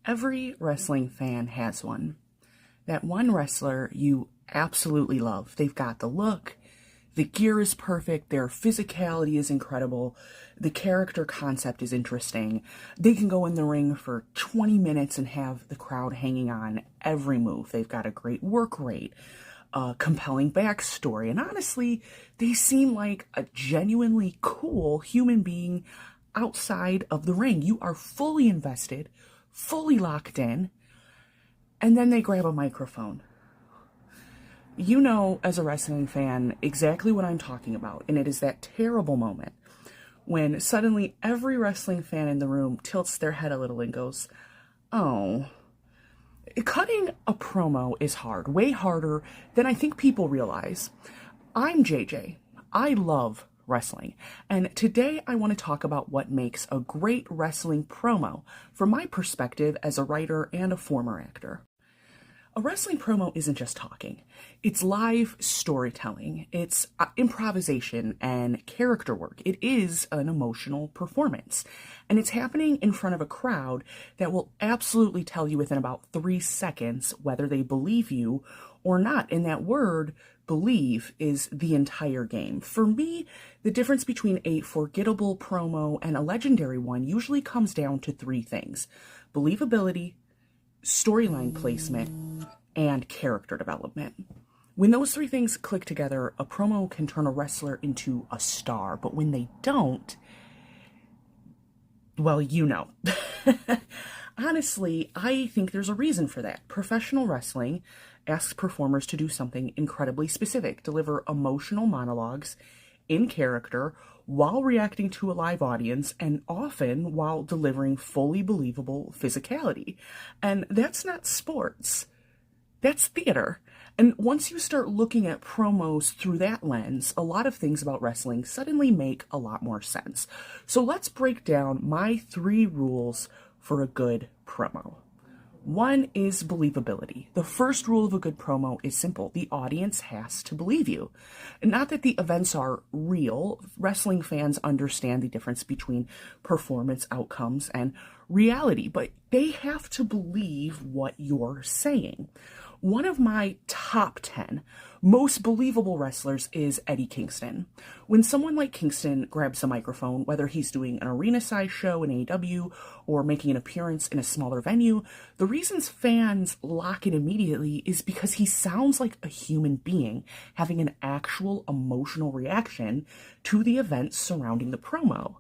Every wrestling fan has one. That one wrestler you absolutely love. They've got the look, the gear is perfect, their physicality is incredible, the character concept is interesting. They can go in the ring for 20 minutes and have the crowd hanging on every move. They've got a great work rate, a compelling backstory, and honestly, they seem like a genuinely cool human being outside of the ring. You are fully invested, fully locked in, and then they grab a microphone. You know, as a wrestling fan, exactly what I'm talking about, and it is that terrible moment when suddenly every wrestling fan in the room tilts their head a little and goes, oh. Cutting a promo is hard, way harder than I think people realize. I'm JJ. I love wrestling, and today I want to talk about what makes a great wrestling promo from my perspective as a writer and a former actor. A wrestling promo isn't just talking. It's live storytelling. It's improvisation and character work. It is an emotional performance. And it's happening in front of a crowd that will absolutely tell you within about 3 seconds whether they believe you or not. And that word, believe, is the entire game. For me, the difference between a forgettable promo and a legendary one usually comes down to 3 things: believability, storyline placement, and character development. When those 3 things click together, a promo can turn a wrestler into a star, but when they don't, well, you know. Honestly, I think there's a reason for that. Professional wrestling asks performers to do something incredibly specific: deliver emotional monologues in character while reacting to a live audience, and often while delivering fully believable physicality. And that's not sports. That's theater. And once you start looking at promos through that lens, a lot of things about wrestling suddenly make a lot more sense. So let's break down my 3 rules for a good promo. 1 is believability. The first rule of a good promo is simple: the audience has to believe you. And not that the events are real. Wrestling fans understand the difference between performance outcomes and reality, but they have to believe what you're saying. One of my top 10 most believable wrestlers is Eddie Kingston. When someone like Kingston grabs a microphone, whether he's doing an arena-size show in AEW or making an appearance in a smaller venue, the reasons fans lock in immediately is because he sounds like a human being having an actual emotional reaction to the events surrounding the promo.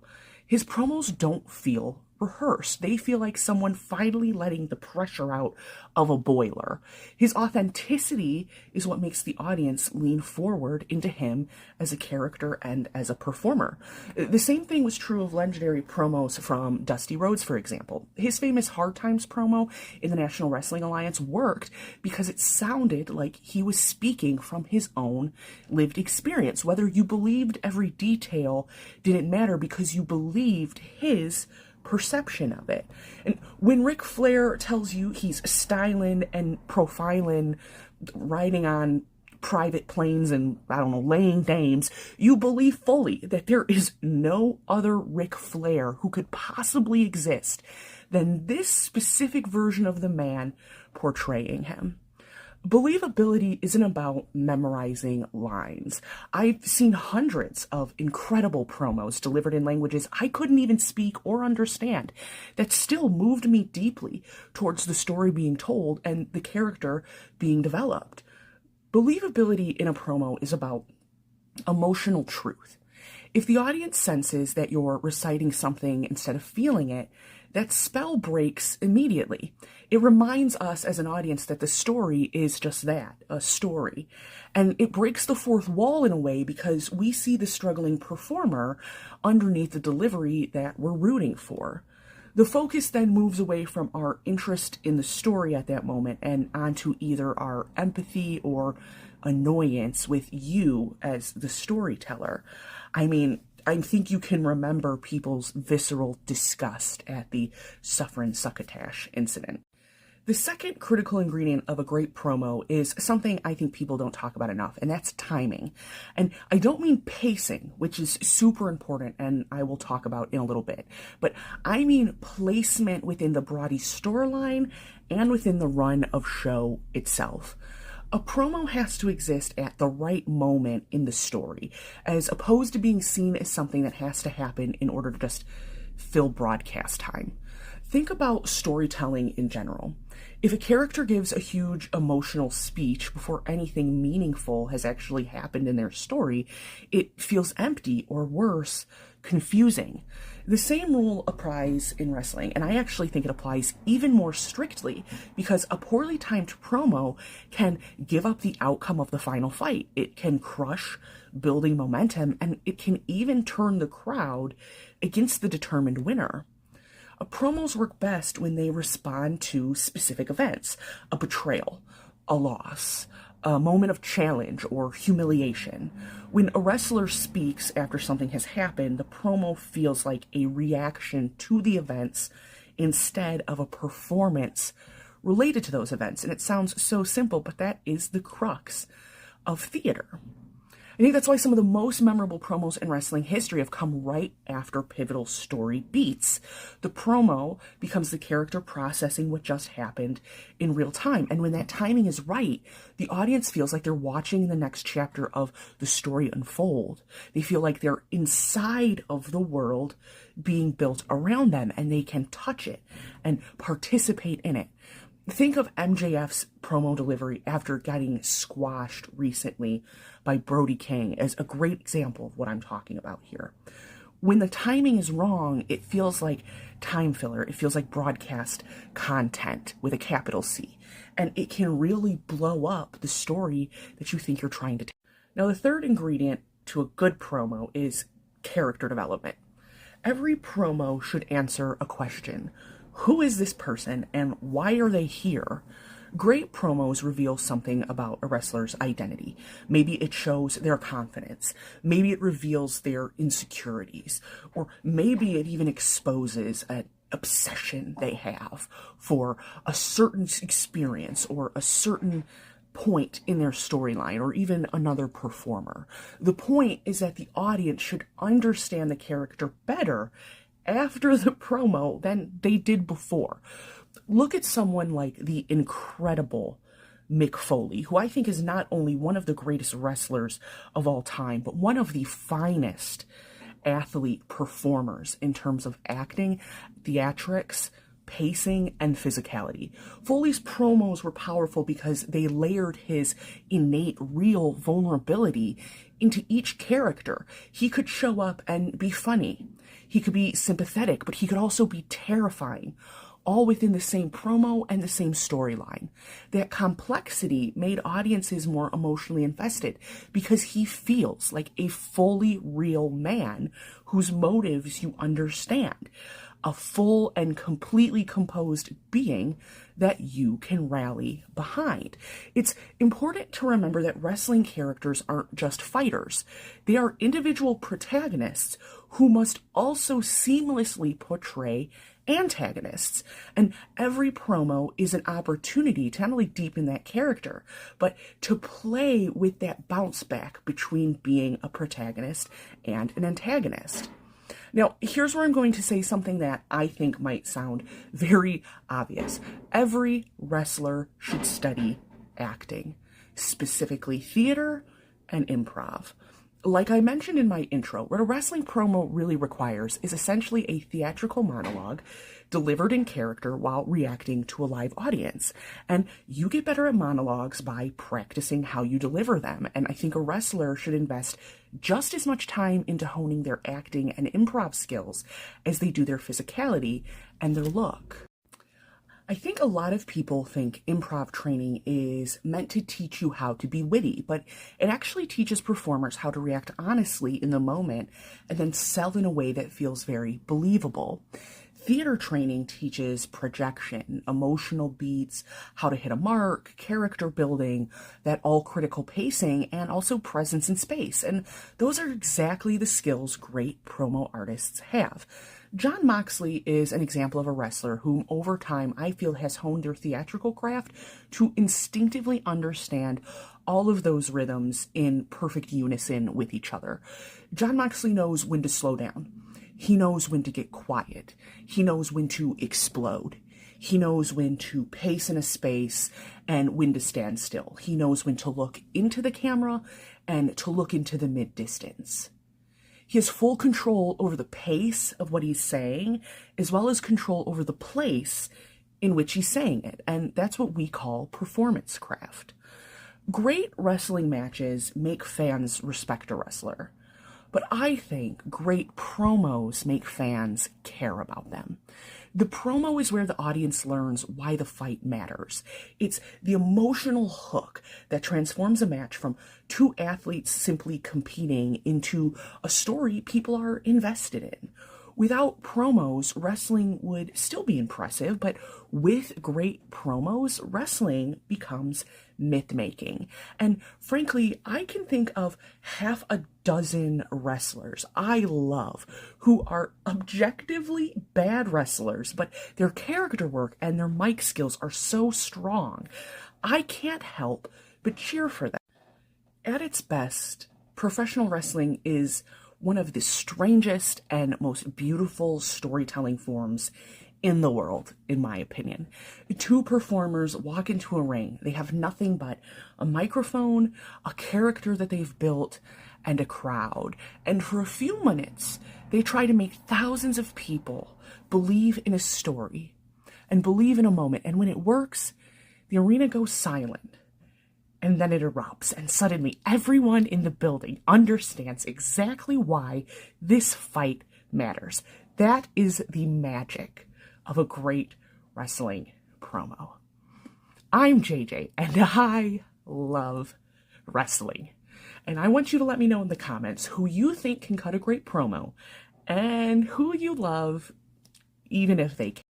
His promos don't feel rehearsed. They feel like someone finally letting the pressure out of a boiler. His authenticity is what makes the audience lean forward into him as a character and as a performer. The same thing was true of legendary promos from Dusty Rhodes, for example. His famous Hard Times promo in the National Wrestling Alliance worked because it sounded like he was speaking from his own lived experience. Whether you believed every detail didn't matter because you believed his perception of it. And when Ric Flair tells you he's styling and profiling, riding on private planes and, I don't know, laying names, you believe fully that there is no other Ric Flair who could possibly exist than this specific version of the man portraying him. Believability isn't about memorizing lines. I've seen hundreds of incredible promos delivered in languages I couldn't even speak or understand that still moved me deeply towards the story being told and the character being developed. Believability in a promo is about emotional truth. If the audience senses that you're reciting something instead of feeling it, that spell breaks immediately. It reminds us as an audience that the story is just that, a story. And it breaks the 4th wall in a way because we see the struggling performer underneath the delivery that we're rooting for. The focus then moves away from our interest in the story at that moment and onto either our empathy or annoyance with you as the storyteller. I mean, I think you can remember people's visceral disgust at the Suffering Succotash incident. The second critical ingredient of a great promo is something I think people don't talk about enough, and that's timing. And I don't mean pacing, which is super important and I will talk about in a little bit, but I mean placement within the broad storyline and within the run of show itself. A promo has to exist at the right moment in the story, as opposed to being seen as something that has to happen in order to just fill broadcast time. Think about storytelling in general. If a character gives a huge emotional speech before anything meaningful has actually happened in their story, it feels empty, or worse, confusing. The same rule applies in wrestling, and I actually think it applies even more strictly, because a poorly timed promo can give up the outcome of the final fight. It can crush building momentum, and it can even turn the crowd against the determined winner. Promos work best when they respond to specific events: a betrayal, a loss, a moment of challenge or humiliation. When a wrestler speaks after something has happened, the promo feels like a reaction to the events instead of a performance related to those events. And it sounds so simple, but that is the crux of theater. I think that's why some of the most memorable promos in wrestling history have come right after pivotal story beats. The promo becomes the character processing what just happened in real time. And when that timing is right, the audience feels like they're watching the next chapter of the story unfold. They feel like they're inside of the world being built around them, and they can touch it and participate in it. Think of MJF's promo delivery after getting squashed recently by Brody King as a great example of what I'm talking about here. When the timing is wrong, it feels like time filler. It feels like broadcast content with a capital C. And it can really blow up the story that you think you're trying to tell. Now, the third ingredient to a good promo is character development. Every promo should answer a question. Who is this person and why are they here? Great promos reveal something about a wrestler's identity. Maybe it shows their confidence. Maybe it reveals their insecurities. Or maybe it even exposes an obsession they have for a certain experience or a certain point in their storyline, or even another performer. The point is that the audience should understand the character better after the promo than they did before. Look at someone like the incredible Mick Foley, who I think is not only one of the greatest wrestlers of all time, but one of the finest athlete performers in terms of acting, theatrics, pacing, and physicality. Foley's promos were powerful because they layered his innate, real vulnerability into each character. He could show up and be funny. He could be sympathetic, but he could also be terrifying, all within the same promo and the same storyline. That complexity made audiences more emotionally invested because he feels like a fully real man whose motives you understand. A full and completely composed being that you can rally behind. It's important to remember that wrestling characters aren't just fighters. They are individual protagonists who must also seamlessly portray antagonists. And every promo is an opportunity to not only deepen that character, but to play with that bounce back between being a protagonist and an antagonist. Now, here's where I'm going to say something that I think might sound very obvious. Every wrestler should study acting, specifically theater and improv. Like I mentioned in my intro, what a wrestling promo really requires is essentially a theatrical monologue delivered in character while reacting to a live audience. And you get better at monologues by practicing how you deliver them. And I think a wrestler should invest just as much time into honing their acting and improv skills as they do their physicality and their look. I think a lot of people think improv training is meant to teach you how to be witty, but it actually teaches performers how to react honestly in the moment and then sell in a way that feels very believable. Theater training teaches projection, emotional beats, how to hit a mark, character building, that all-critical pacing, and also presence in space. And those are exactly the skills great promo artists have. Jon Moxley is an example of a wrestler whom over time I feel has honed their theatrical craft to instinctively understand all of those rhythms in perfect unison with each other. Jon Moxley knows when to slow down. He knows when to get quiet. He knows when to explode. He knows when to pace in a space and when to stand still. He knows when to look into the camera and to look into the mid-distance. He has full control over the pace of what he's saying, as well as control over the place in which he's saying it. And that's what we call performance craft. Great wrestling matches make fans respect a wrestler. But I think great promos make fans care about them. The promo is where the audience learns why the fight matters. It's the emotional hook that transforms a match from two athletes simply competing into a story people are invested in. Without promos, wrestling would still be impressive, but with great promos, wrestling becomes myth-making. And frankly, I can think of half a dozen wrestlers I love who are objectively bad wrestlers, but their character work and their mic skills are so strong. I can't help but cheer for them. At its best, professional wrestling is one of the strangest and most beautiful storytelling forms in the world, in my opinion. Two performers walk into a ring. They have nothing but a microphone, a character that they've built, and a crowd. And for a few minutes, they try to make thousands of people believe in a story and believe in a moment. And when it works, the arena goes silent. And then it erupts, and suddenly everyone in the building understands exactly why this fight matters. That is the magic of a great wrestling promo. I'm JJ, and I love wrestling. And I want you to let me know in the comments who you think can cut a great promo, and who you love, even if they can't.